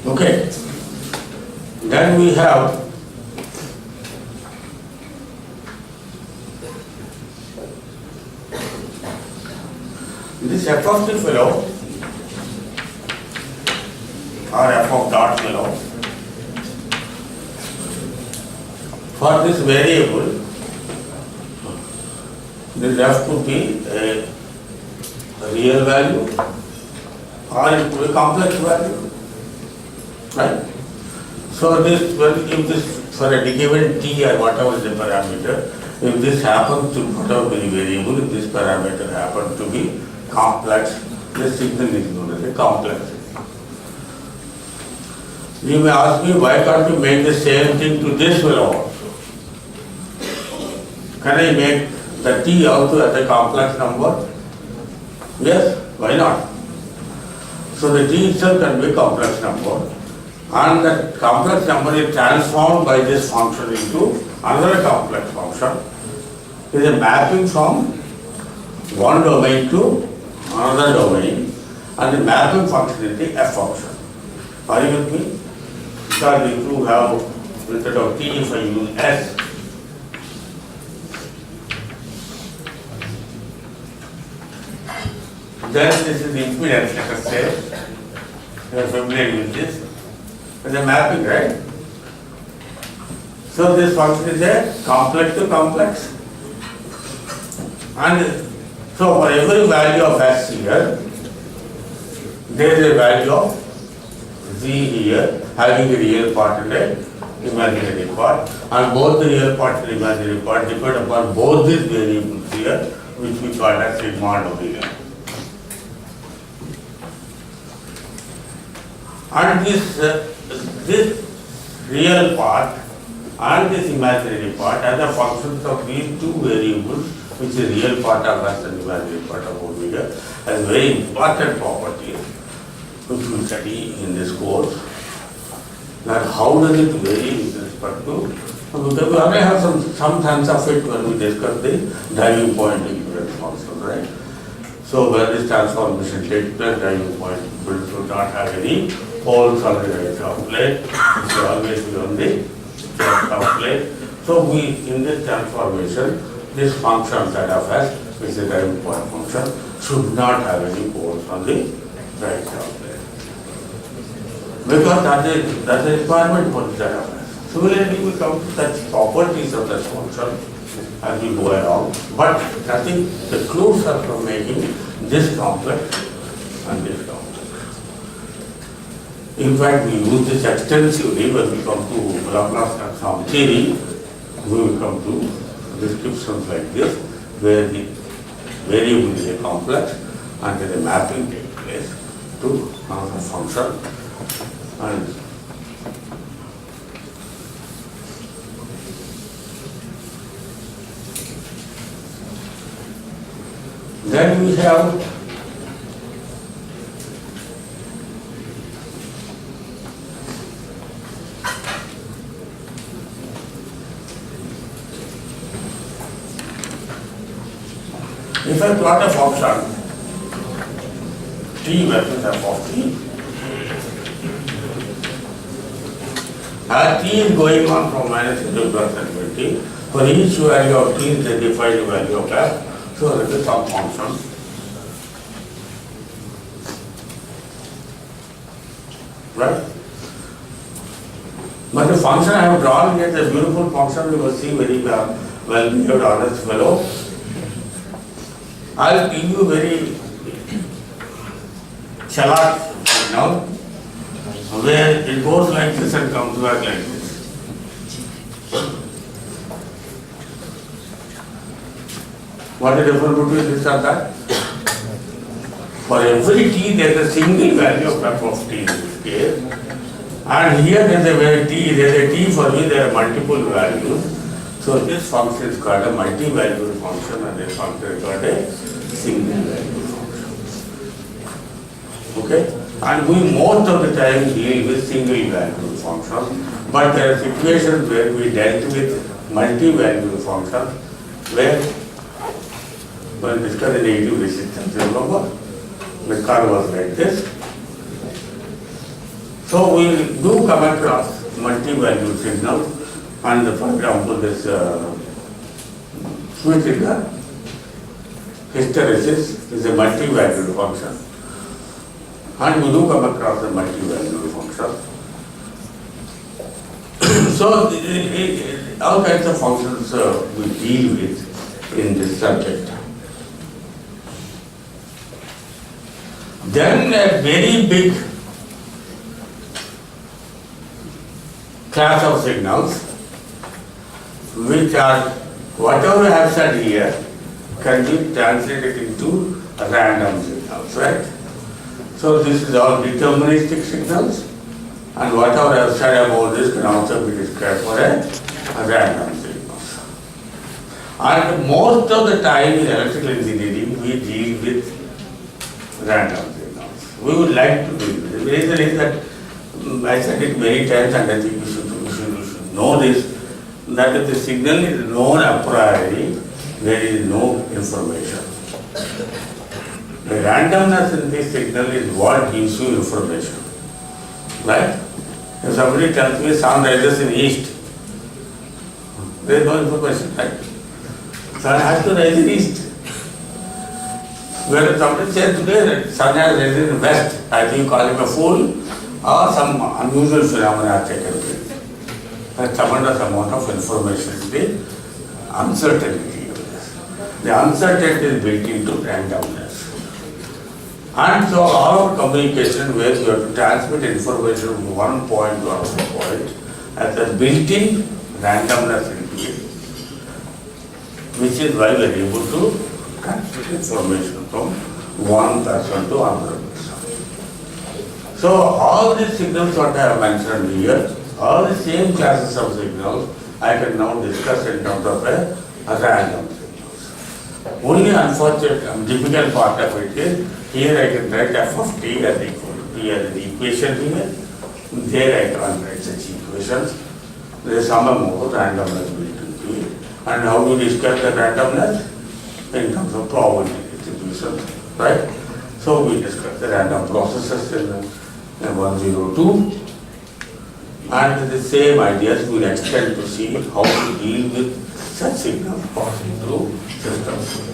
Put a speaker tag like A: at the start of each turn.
A: Okay. Then we have this f of the fellow or f of dot fellow. For this variable, this f could be a real value or it could be a complex value, right? So this, if this for a given t or whatever is the parameter, if this happens to whatever the variable, if this parameter happens to be complex, this signal is known as a complex. You may ask me, why can't you make the same thing to this fellow also? Can I make the t also as a complex number? Yes, why not? So the t itself can be a complex number, and that complex number is transformed by this function into another complex function. It is a mapping from one domain to another domain, and the mapping function is the f function. Are you with me? Because if you have, instead of t, if I use s, then this is the impedance, let us say. You are familiar with this. It's a mapping, right? So this function is a complex to complex. And so for every value of s here, there is a value of z here, having a real part and an imaginary part. And both the real part and imaginary part depend upon both these variables here, which we call as sigma and omega. And this real part and this imaginary part are the functions of these two variables, which is real part of s and imaginary part of omega, has very important properties which we study in this course. That how does it vary with respect to, because we already have some sense of it when we discuss the driving point impedance function, right? So where this transformation takes place, driving point impedance should not have any poles on the right of plane, it should always be on the left of plane. So we, in this transformation, this function z of s, which is the driving point function, should not have any poles on the right of plane. Because that is the requirement for the z of s. Similarly, we come to such properties of that function as we go along, but I think the clues are from making this complex and this complex. In fact, we use this extensively when we come to Laplace transform theory. We will come to descriptions like this, where the variable is a complex and then a mapping takes place to another function. And then we have if I plot a function t versus f of t, as t is going on from minus to plus infinity, for each value of t is a defined value of f, so there is some function. Right? But the function I have drawn here is a beautiful function, you will see very well behaved honest fellow. I will give you very shallow now, where it goes like this and comes back like this. What is the difference between this and that? For every t, there is a single value of f of t in this case. And here there is a very t, there is a t for which there are multiple values. So this function is called a multi-valued function and this function is called a single valued function. Okay? And we most of the time deal with single valued functions, but there are situations where we dealt with multi-valued functions where when discussing negative resistance, remember? The curve was like this. So we do come across multi-value signals, and for example, this switch trigger hysteresis is a multi-valued function, and we do come across a multi-valued function. So all kinds of functions we deal with in this subject. Then a very big class of signals, which are, whatever I have said here, can be translated into random signals, right? So this is all deterministic signals, and whatever I have said about this can also be described for a random signals. And most of the time in electrical engineering, we deal with random signals. We would like to do this. The reason is that, I said it many times, and I think you should know this, that if the signal is known a priori, there is no information. The randomness in this signal is what gives you information. Right? If somebody tells me sun rises in east, there is no information, right? Sun has to rise in east. Where somebody says today that sun has risen in west, I think you call him a fool, or some unusual phenomena have taken place. A tremendous amount of information is the uncertainty of this. The uncertainty is built into randomness. And so all our communication where you have to transmit information from one point to another point has a built-in randomness into it, which is why we are able to transmit information from one person to another person. So all these signals what I have mentioned here, all the same classes of signals I can now discuss in terms of a random signals. Only unfortunate, difficult part of it is, here I can write f of t as equal to t as an equation here. There I can't write such equations. There is some amount of randomness built into it. And how do we discuss the randomness? In terms of probability distributions, right? So we discuss the random processes in 102. And the same ideas will extend to see how to deal with such signals passing through systems.